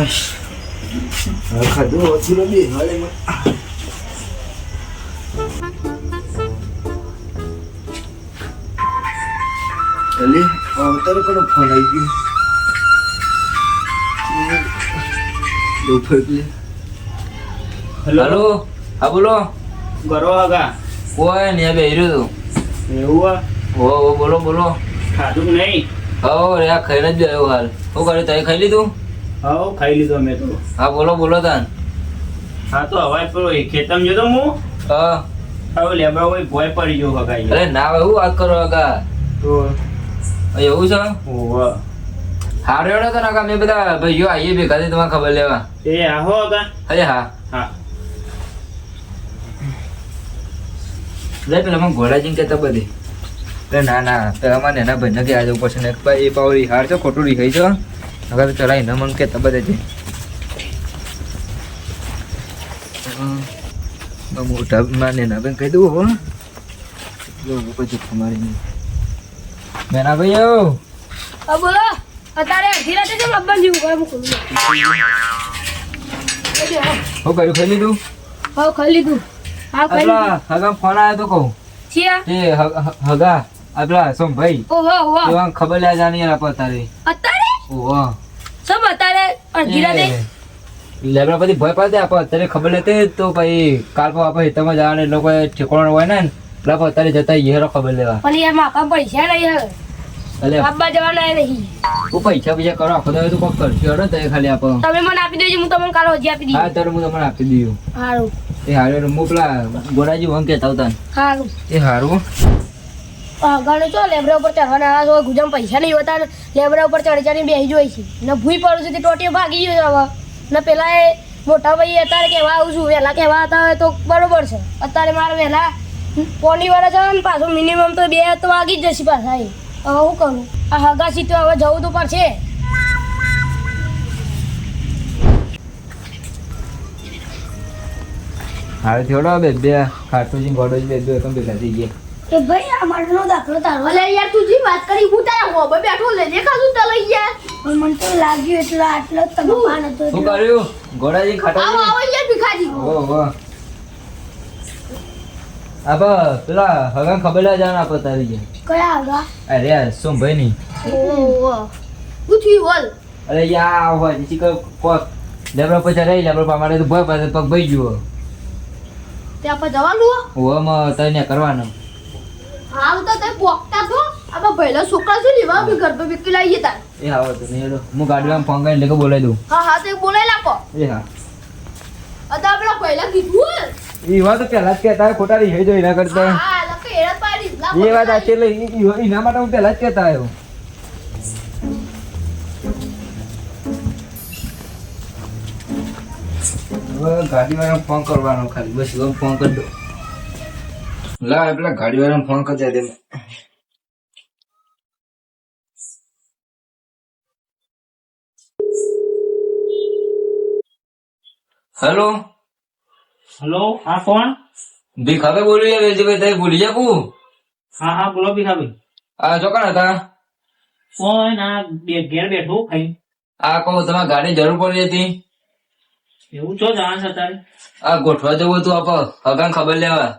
બસ ખાધું ઓછું બી હાલે અલી તારે કડો ફોન આવી ગયો હેલો હા બોલો ગરો આગા કોઈ ને બે હીરો એવું ઓ બોલો બોલો ખાધું નહીં? હો રે આ ખાઈને જ આવ્યો હાલ શું કરે તારે ખાઈ લીધું? હા ખાઈ લીધું અમે તો. હા બોલો બોલો તાન. હા તો અવાજ પેલો ખેતમ જતો હું હા હવે લેબડા હોય ભોય પડી ગયો હગાઈ. અરે ના એવું વાત કરો આગા તો એવું છે ઓવા હારો એવડો તો ના મેં બધા ભાઈઓ આવીએ ભેગા થી તમારે ખબર લેવા. એ આહો આગા. અરે હા હા લે પેલા મને ઘોડાજીને કહેતા બધી ના ના પેલા મને એના ભાઈને કે આજે ઉપર છે ને એ પાવડી હાર છે ખોટું રીખાઈ છે હવે તો ચલાવી ન મને કહેતા બધે છે મોટા માને ના બેન કહી દઉં હો પછી તમારી મેના ભાઈ આવો હા બોલો અત્યારે અડધી રાતે કેમ અબ્બા જેવું કરે મૂકું શું કર્યું ખાઈ લીધું હા ખાઈ લીધું હા ખાઈ લીધું આપલા હગા ફોન આવ્યો તો કહું છીએ એ હગા આપલા સોમભાઈ ઓહો ઓહો એવા ખબર લે જાણી આપો તારે અત્યારે ઓહો સમ અત્યારે અડધી રાતે લેબડા પછી ભય પાડે આપો અત્યારે ખબર લેતે તો ભાઈ કાલ પર આપણે હિતમાં જવાને લોકો ઠેકોણ હોય ને એટલે અત્યારે જતા હેરો ખબર લેવા પણ યાર માપા પૈસા નહીં હવે એટલે બાબા જવાના નહીં હું પૈસા પૈસા કરો આખો દાડો તો કોક કરશું હેડો તો ખાલી આપો તમે મને આપી દેજો હું તમને કાલે હજી આપી હા દઈશ ત્યારે હું તમને આપી દઉં સારું એ હારું હું પેલા ગોરાજી વંગ કહેતા હતા સારું એ હારું ગણો છો લેબરા ઉપર ચડવાના આવ્યા છો ગુજામ પૈસા નહીં હોતા ને લેબરા ઉપર ચડી ચડીને બેસી જોઈ છે ને ભૂઈ પડું છું તે ટોટીઓ ભાગી ગયો હવે ને પેલા એ મોટા ભાઈ અત્યારે કહેવા આવું છું વહેલા કહેવા હતા હોય તો બરોબર છે અત્યારે મારે વહેલા પોની વાળા છે ને પાછું મિનિમમ તો 2 તો વાગી જ જશે પાછા એ હવે શું કરું આ હગાસી તો હવે જવું તો પડશે હારે થોડો બે ખાટુજી ગોડોજી બે એકમ ભેગા થઈ ગયા એ ભાઈ આ માટનો દાખલો તારો લે યાર તું જે વાત કરી હું તારા હોબે બેઠો લઈને ખાધું તલ યાર પણ મને તો લાગ્યું એટલો આટલો જ તમે પાન હતો શું કર્યું ગોડાજી આવો ખાટોજી આવો યાર ભિખાજી ઓહો આપા પેલા હગા ખબર લે જાણ આપો તારી ગયા કયા આગા અરે સોમભાઈ ની ઓહો ઉઠી બોલ અરે યા હોય જીસી કોક લેબડા પછી રહી લેબડા પામાડે તો ભય પાડે પગ ભઈ ગયો તે આપણે જવાનું ઓમ તને કરવાનો હાલ તો તે પોકતા તો આબા ભઈલા છોકરા છે લેવા બી ઘર પર વિકી લઈ જતા એ આવો તો નહીં હેડો હું ગાડીમાં ફોન કરીને લેકે બોલાવી દઉં હા હા તે બોલાઈ લાકો એ હા અતા આપણા ભઈલા કીધું એ વાત તો પહેલા જ કહેતા હોય, ખોટા રહી જો એના કરતા હા લકે એડા પાડી એ વાત આ છે એટલે એના માટે હું પહેલા જ કહેતા આવ્યો હવે ગાડીવાળાને ફોન કરવાનો ખાલી બસ હવે ફોન કરી દો લા પેલા ગાડીવાળાને ફોન કરી દે હેલો હેલો હા કોણ? ભીખાબે બોલી વેલજીભાઈ તમે ભૂલી જાકું હા હા બોલો ભીખાભાઈ. આ ચોકણ હતા કોણ? આ ઘેર બેઠો ખાઈ. આ કહું તમારે ગાડી જરૂર પડી હતી એવું છો જાણ છે તારે? આ ગોઠવા જવું હતું આપ હગાન ખબર લેવા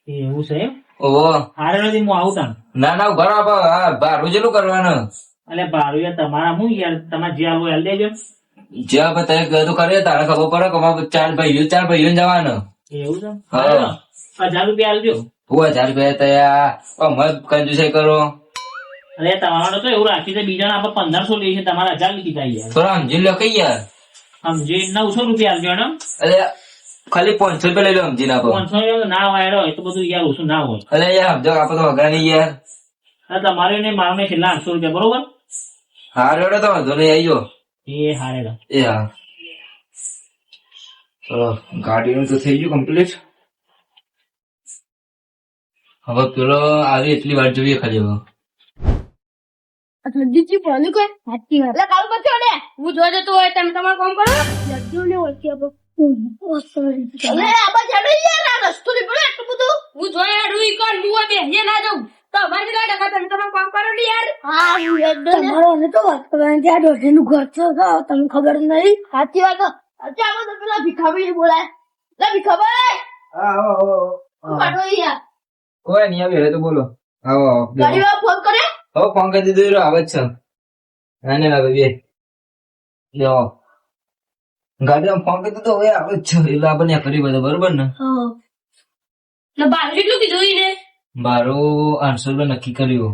એવું છે એમ? ઓહો હારે નથી હું આવું તાન. ના ના ઘર આપ આ ભાડું જેટલું કરવાનું એટલે ભાડું યાર તમારા હું યાર તમારે જે આવું હાલ દેજો. જે આપણે તને કીધું કરીએ તારે ખબર પડે કે અમારે ચાર ભાઈઓ જવાનું એવું છે? હા. 1000 રૂપિયા આલજો. હું 1000 રૂપિયા તૈયાર મત કંજુસાઈ કરો અરે તમારે તો એવું રાખ્યું છે બીજા આપણે 1500 લઈએ છે તમારે 1000 લીધી થાય યાર. થોડા સમજી લો કઈ યાર સમજી 900 રૂપિયા આલજો ને. અરે ખાલી 500 રૂપિયા લઈ લો સમજી નાખો 500 ના હોય એ તો બધું યાર ઓછું ના હોય. અરે યાર સમજો આપડે તો હગા નહીં યાર હા તમારે ને મારો ને છેલ્લા 800 રૂપિયા બરોબર. હા રેડો તો વાંધો નહીં આવી જાઓ એ હારે એ હા ચલો ગાડીનું તો થઈ ગયું કમ્પ્લીટ હવે પેલો આવી એટલી વાર જોઈએ ખાલી હવે જલ્દીથી બોલું કે સાચી વાત એટલે કાલ પછી ને હું જોઈ જતો હોય તમે તમારું કામ કરો જલ્દી ને ઓળખી આપો અરે આબા જાડો યાર આ રસ્તો ની પડે એટલું બધું હું જોઈ રૂઈ કોણ મુવા બે હે ના જાઉં તો અમારી લાડકા તમે તમારું કામ કરો આપડી યાર હા એકદમ તમારો અને તો વાત કરવાની ત્યાં દોઢીનું ઘર છે તો તમને ખબર નહીં સાચી વાત અત્યારે તો પેલા ભીખાભાઈ બોલાય લે ભીખાભાઈ હા આવો પાડો યાર કોઈ નહીં આવે તો બોલો આવો આવો ગાડીમાં ફોન કરે હવે ફોન કરી દીધો આવે જ છે નાને લાગે બે લ્યો ગાડીમાં ફોન કરી દીધો હવે આવે જ છે એટલે આપણે કરી બધું બરોબર ને હા ને ભાડું કેટલું કીધું ઈને મારું 800 રૂપિયા નક્કી કર્યું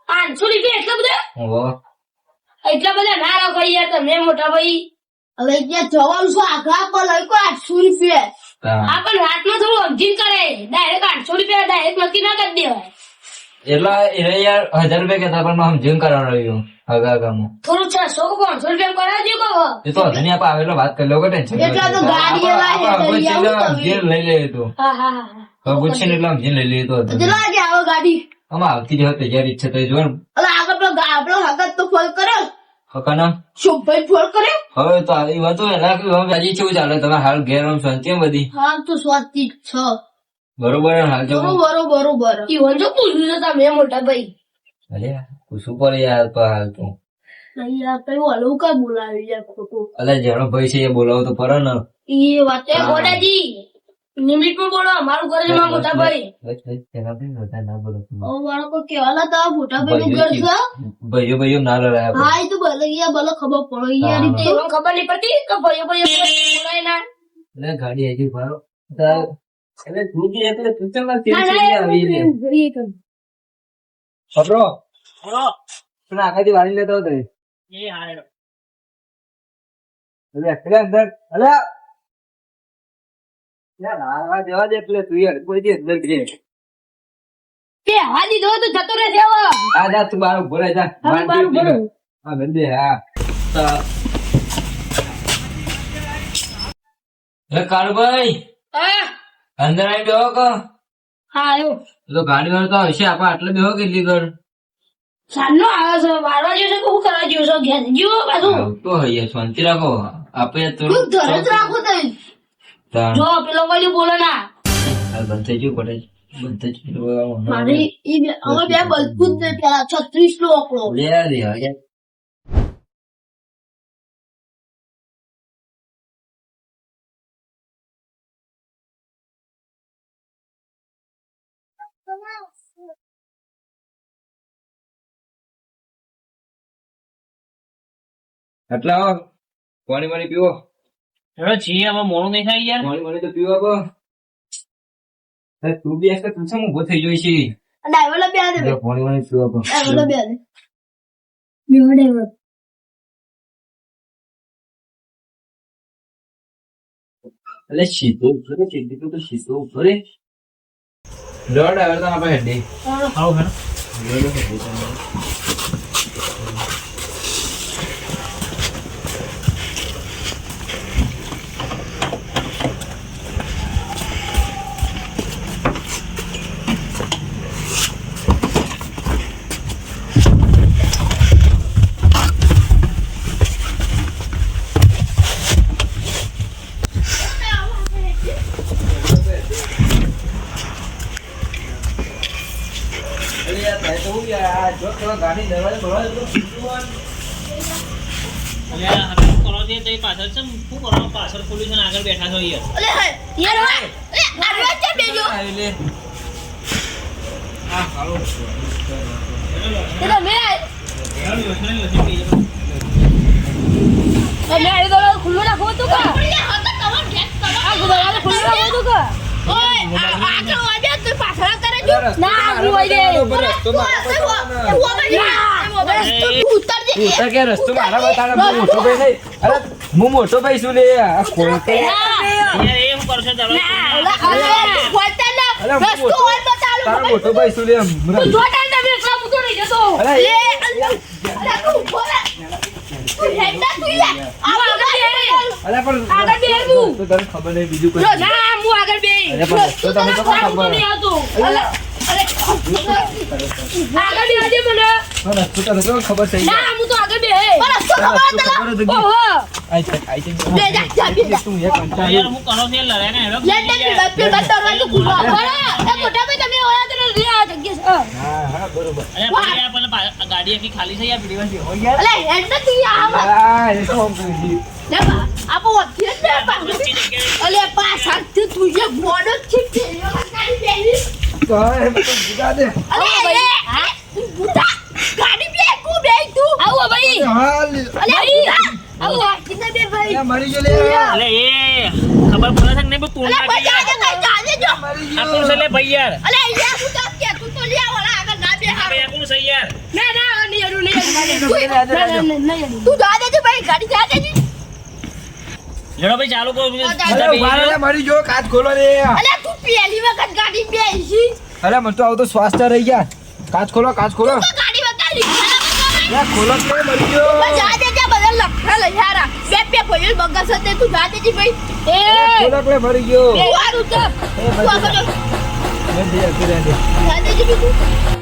500 રૂપિયા એટલા બધા ઓહો એટલા બધા ના રાખો યાર તમે મોટા ભાઈ હવે ત્યાં જવાનું છે આગળ પર લઈ કો 800 રૂપિયા આ પણ રાતમાં થોડું સમજીને કરે ડાયરેક્ટ 800 રૂપિયા ડાયરેક્ટ નક્કી ના કરી દેવાય એટલા એને યાર 1000 રૂપિયા કહેતા પણ મારે સમજીને કરવાનું રહ્યું હગાગામાં થોડું 600 કે 500 રૂપિયા કરાવજો કહો એ તો હજી આપ આવેલો વાત કરી લો કે ટેન્શન એટલા તો ગાડી લઈ લે તો હા હા હા પૂછે ને એટલે સમજીને લઈ લે તો કેટલા વાગે આવે ગાડી આમાં આવતી જ તૈયારી ઈચ્છા તો જો અલા આગળ પેલો આપણો હગત તો ફોન કર્યો હકાના શુભભાઈ ફોન કર્યો હવે તો આવી વાતો એલા કે હવે હજી કેવું ચાલે તમારે હાલ ઘેર આમ શાંતિ એમ બધી હા તો સ્વાતી છ બરોબર ને હાલ જો બરોબર ઈવન જો પૂછ્યું છે તમે મોટા ભાઈ અલે પૂછવું પડે યાર તો હાલ તો નહીં યાર કઈ હલવું કઈ બોલાવી યાર ખોટું અલે જેનો ભાઈ છે એ બોલાવો તો પડે ને એ વાત એ ગોડાજી નિમિટમાં બોલો અમારું ઘર છે મારા મોટા ભાઈ બાળકો કેવાલા તા મોટા ભાઈ નું ઘર છે ભાઈઓ ના લડાયા હા એ તો ભલે યાર ભલે ખબર પડે યાર રીતે તમને ખબર નહીં પડતી કે ભાઈઓ બોલાય ના એટલે ગાડી આવી ભારો એટલે તું જે એટલે તું ચાલ ના, આવી લે જોઈએ તો. પકડો બોલો પણ આખાથી વાળી લેતો હતો એ હારેડો એટલે એકલા અંદર અલે યાર આ દેવા દે એટલે તું યાર કોઈ દી અંદર ગયે તે હવા દીધો તો જતો રહેશે હવે આ જા તું બાર ઉભો રહે જા હવે બાર ઉભો રહો. હા ગંદે હા એટલે કાળુભાઈ હા અંદર આવી બેહો કો હા આવ્યો તો ગાડી વાળો તો હશે આપણે આટલે બેહો કેટલી ઘર સાંજનો આવે છે વારવા જેવું છે કે શું કરવા જેવું છે ઘેર જીવો પાછું તો હૈયા શાંતિ રાખો આપણે તું ધરજ રાખો તઈ જો પેલો કઈ બોલો ના બંધ થઈ ગયું પડે બંધ થઈ ગયું મારી ઈ અમે બે બલકુત ને પેલા 36 નો આંકડો લે દે યાર એટલે આવો પાણી પાણી પીવો હેડો છીએ હવે મોડું નહીં થાય યાર પાણી પાણી તો પીવો આપો તું બી આજ તું શું ઉભો થઈ જોઈ છે ડ્રાઈવર બે દે પાણી પાણી પીવો આપો ડ્રાઈવર બે દે એટલે સીધો ઉભરે સીધી તો સીધો ઉભરે લોડ આવે તો આપણે હેડી આવો હેડો ગાડી દરવાજા અલ્યા હવે શું કરો તે પાછળ છે શું કરો પાછળ પોલીસ આગળ બેઠા છો યાર અલે યાર અલે આરવા છે બેજો હા હાલો તે તમે તમે આવી તો ખુલ્લું રાખો તું કા આ ગુદાવાને ખુલ્લું રાખો તું કા ઓય આગળ વાજે તું પાછળ કરે જો ના હું આવી દે ઉતર કે રસ્તો મારા બતાડે હું મોટો ભાઈ નહીં અરે હું મોટો ભાઈ છું લે આ કોઈ તો યાર એ શું કરશો ચાલો તારો મોટો ભાઈ છું લે જોતા તમે એટલા મૂકો નહીં જતો અરે અરે પણ આગળ બે તું. તો તને ખબર નહીં બીજું કોઈ ના હું આગળ બે અરે પણ રસ્તો તમે તો ખબર નહીં આવતો આગળ બે આજે મને રસ્તો તને તો ખબર છે ના હું તો આગળ બે રસ્તો ખબર હતી ઓહો આઈ તું એક યાર હું કરો છે લડાય ને હેડો મોટા ભાઈ તમે ઓળા રે આ જગ્યા છે હા હા બરોબર અરે ભાઈ આ પેલા ગાડી આખી ખાલી થઈ યાર પેલી વાર હોય યાર અલે હેડ નથી આવ હા એ તો કરી લે આપો વચ્ચે જ ને અલે પાછળથી તું જે બોડો છે ફેરીઓ ગાડી બેહી તો એ બધું જુદા દે અલે બુટા ગાડી બે કુ બે તું આવો ભાઈ હાલ અલે બુટા આવો કિને બે ભાઈ એ મરી ગયો લે અલે એ ખબર પડે છે ને બહુ તું અલે ના બજા યાર દે કઈ જાજે જો મરી આ કોણ છે લે ભાઈ યાર અલે યાર બુટા કે તું તો લ્યા વાળા આગળ ના બે હાર ભાઈ આ કોણ છે યાર ના ના નહીં અરુ નહીં નહીં તું જા દેજે ભાઈ ગાડી જા દેજે લડો ભાઈ ચાલુ કરો અરે ઉભા રહો લે, મરી ગયો કાચ ખોલો રે અલે તું પહેલી વખત ગાડી બેસી અરે મને તો આવું તો શ્વાસ રહી ગયા કાચ ખોલો તો ગાડી વગર રિક્ષા લે ખોલો કે મરી ગયો જા દેજે બધા લખા લઈ હારા બે ભોયલ બગસ હતી તું જા દેજે ભાઈ એ ખોલો કે મરી ગયો તું આરું તો તું આગળ લે દે જા દેજે બીજું